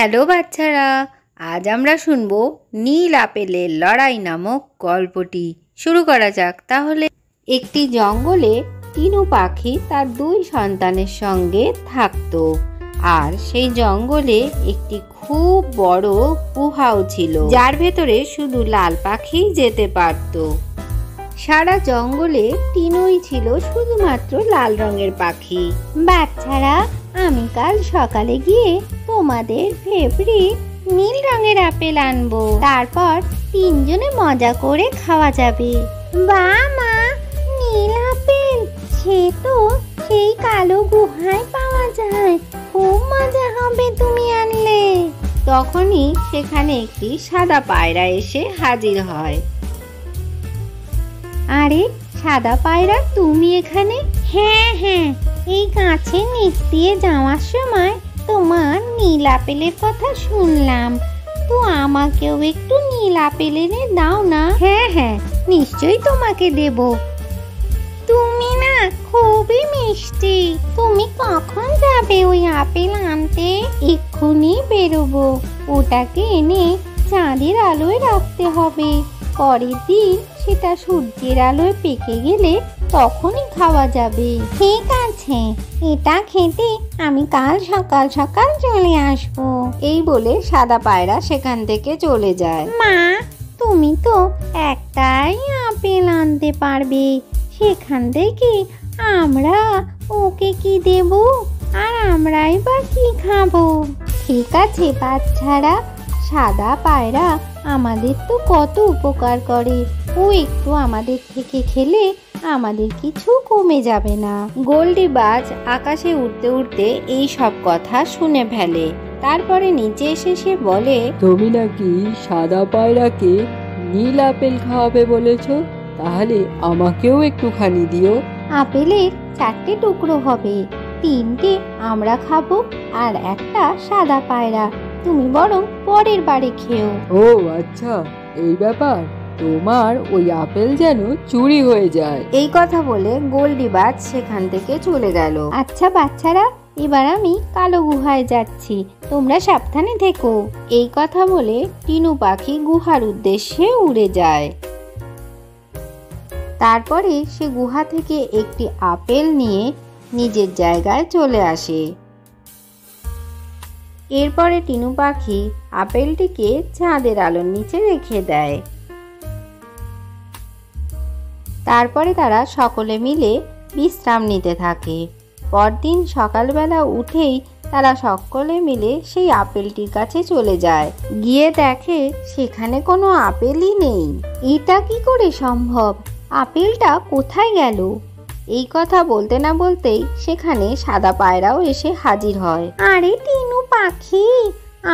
Hello বাচ্চারা, আজ আমরা শুনবো নীল আপেলের লড়াই নামক গল্পটি। শুরু করা যাক তাহলে। একটি জঙ্গলে টিনু পাখি তার দুই সন্তানের সঙ্গে থাকতো। আর সেই জঙ্গলে একটি খুব বড় গুহাও ছিল, যার ভেতরে শুধু লাল পাখি যেতে পারত। সারা জঙ্গলে টিনুই ছিল শুধুমাত্র লাল রঙের পাখি। বাচ্চারা, আমি কাল সকালে গিয়ে তোমাদের ফেভারিট নীল রঙের আপেল আনবো, তারপর তিনজনে মজা করে খাওয়া যাবে। বাহ মা, নীল আপেল! সে তো সেই কালো গুহায় পাওয়া যায়, খুব মজা হবে তুমি আনলে। তখনই সেখানে একটি সাদা পায়রা এসে হাজির হয়। আরে সাদা পায়রা, তুমি এখানে? হ্যাঁ হ্যাঁ, এই গাছের নিচ দিয়ে যাওয়ার সময় তোমার নীল আপেলের কথা শুনলাম, তো আমাকেও একটু নীল আপেল এনে দাও না। হ্যাঁ হ্যাঁ, নিশ্চয়ই তোমাকে দেব। তুমি না খুবই মিষ্টি। তুমি কখন যাবে ওই আপেল আনতে? এক্ষুনি বেরোবো। ওটাকে এনে চাঁদের আলোয় রাখতে হবে। পরের দিন সেটা সূর্যের আলোয় পেকে গেলে তখনই খাওয়া যাবে। ঠিক আছে, এটা খেতে আমি কাল সকাল সকাল চলে আসবো। এই বলে সাদা পায়রা সেখান থেকে চলে যায়। মা, তুমি তো একটাই আপেল আনতে পারবে, সেখান থেকে আমরা ওকে কি দেব? আর আমরাই বা কি খাবো? ঠিক আছে বাচ্চারা, সাদা পায়রা আমাদের তো কত উপকার করে, ও একটু আমাদের থেকে খেলে আমাদের কিছু কমে যাবে না। গোল্ডি বাজ আকাশে উড়তে উড়তে এই সব কথা শুনে ফেলে। তারপরে নিচে এসে সে বলে, তুমি নাকি সাদা পায়রাকে নীল আপেল খাওয়াবে বলেছ, তাহলে আমাকেও একটুখানি দিও। আপেলের 4টে টুকরো হবে, 3টে আমরা খাবো আর একটা সাদা পায়রা। তুমি বরং পরের বারে খেও। ও আচ্ছা, এই ব্যাপার। তোমার ওই আপেল যেন চুরি হয়ে যায়। এই কথা বলে গোল্ডি বাজ সেখান থেকে চলে গেল। আচ্ছা বাচ্চারা, এবার আমি কালো গুহায় যাচ্ছি, তোমরা সাবধানে থেকো। এই কথা বলে টিনু পাখি গুহার উদ্দেশ্যে উড়ে যায়। তারপরে সে গুহা থেকে একটি আপেল নিয়ে নিজের জায়গায় চলে আসে। এরপরে টিনু পাখি আপেলটিকে চাঁদের আলোর নিচে রেখে দেয়। তারপরে তারা সকলে মিলে বিশ্রাম নিতে থাকে। পরদিন সকালবেলা উঠেই তারা সকলে মিলে সেই আপেলটির কাছে চলে যায়। গিয়ে দেখে সেখানে কোনো আপেলই নেই। এটা কি করে সম্ভব? আপেলটা কোথায় গেল? এই কথা বলতে না বলতেই সেখানে সাদা পায়রাও এসে হাজির হয়। আরে টিনু পাখি,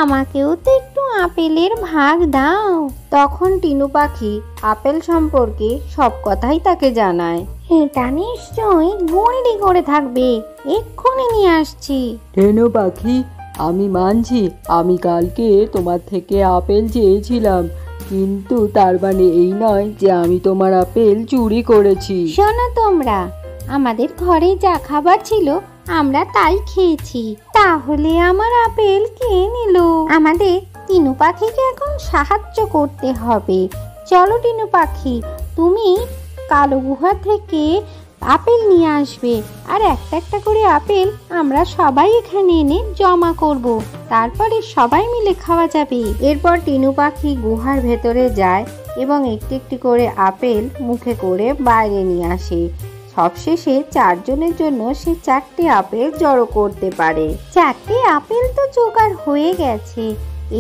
আমাকেও তো একটু আপেলের ভাগ দাও। তখন টিনু পাখি আপেল সম্পর্কে সব কথাই তাকে জানায়। এটা নিশ্চয়ই গোল্ডি করে থাকবে, এক্ষুনি নিয়ে আসছি। টেনো পাখি, আমি মানছি আমি কালকে তোমার থেকে আপেল চেয়েছিলাম, কিন্তু তার মানে এই নয় যে আমি তোমার আপেল চুরি করেছি। শোনো তোমরা, আমাদের ঘরে যা খাবার ছিল আমরা তাই খেয়েছি, তাহলে আমার আপেল কে নিল? আমাদের টিনু পাখিকে এখন সাহায্য করতে হবে। চলো টিনু পাখি, তুমি কালো গুহা থেকে আপেল নিয়ে আসবে, আর একটা একটা করে আপেল আমরা সবাই এখানে এনে জমা করব, তারপরে সবাই মিলে খাওয়া যাবে। এরপর টিনু পাখি গুহার ভেতরে যায় এবং একটি একটি করে আপেল মুখে করে বাইরে নিয়ে আসে। সবশেষে 4 জনের জন্য সে 4টে আপেল জড়ো করতে পারে। 4টে আপেল তো জোগাড় হয়ে গেছে,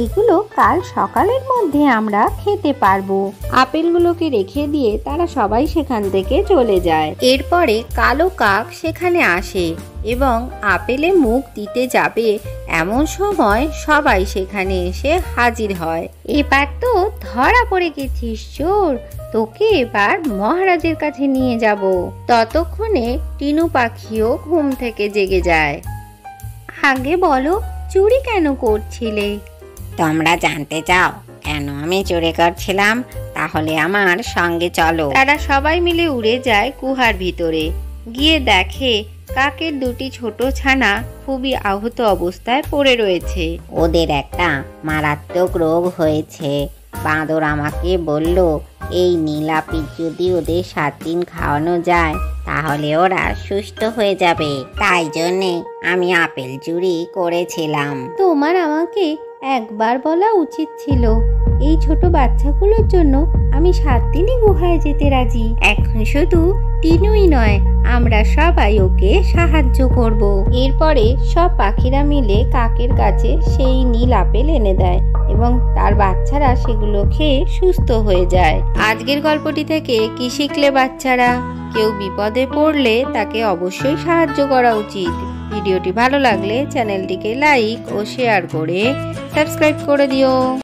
এগুলো কাল সকালের মধ্যে আমরা খেতে পারবো। আপেলগুলোকে রেখে দিয়ে তারা সবাই সেখান থেকে চলে যায়। এরপরে কালো কাক সেখানে আসে এবং আপেলে মুখ দিতে যাবে, এমন সময় সবাই সেখানে এসে হাজির হয়। এবার তো ধরা পড়ে গেছিস চোর, তোকে এবার মহারাজের কাছে নিয়ে যাব। ততক্ষণে টিনু পাখিও ঘুম থেকে জেগে যায়। আগে বলো, চুরি কেন করছিলে? তোমরা জানতে চাও কেন আমি চুরি করছিলাম? তাহলে আমার সঙ্গে চলো। তারা সবাই মিলে উড়ে যায় গুহার ভিতরে। গিয়ে দেখে কাকের দুটি ছোট ছানা খুবই আহত অবস্থায় পড়ে রয়েছে। ওদের একটা মারাত্মক রোগ হয়েছে। বাঁদর আমাকে বলল, এই নীলাপি যদি ওদের 7 দিন খাওয়ানো যায় তাহলে ওরা সুস্থ হয়ে যাবে। তাই জন্যে আমি আপেল চুরি করেছিলাম। তোমার আমাকে একবার বলা উচিত ছিল। এই ছোট বাচ্চাগুলোর জন্য আমি 7 দিনই গুহায় যেতে রাজি। এখন শুধু টিনুই নয়, আমরা সবাই ওকে সাহায্য করব। এরপরে সব পাখিরা মিলে কাকের কাছে সেই নীল আপেল এনে দেয় এবং তার বাচ্চারা সেগুলো খেয়ে সুস্থ হয়ে যায়। আজকের গল্পটি থেকে কি শিখলে বাচ্চারা? কেউ বিপদে পড়লে তাকে অবশ্যই সাহায্য করা উচিত। ভিডিওটি ভালো লাগলে চ্যানেলটিকে লাইক ও শেয়ার করে সাবস্ক্রাইব করে দিও।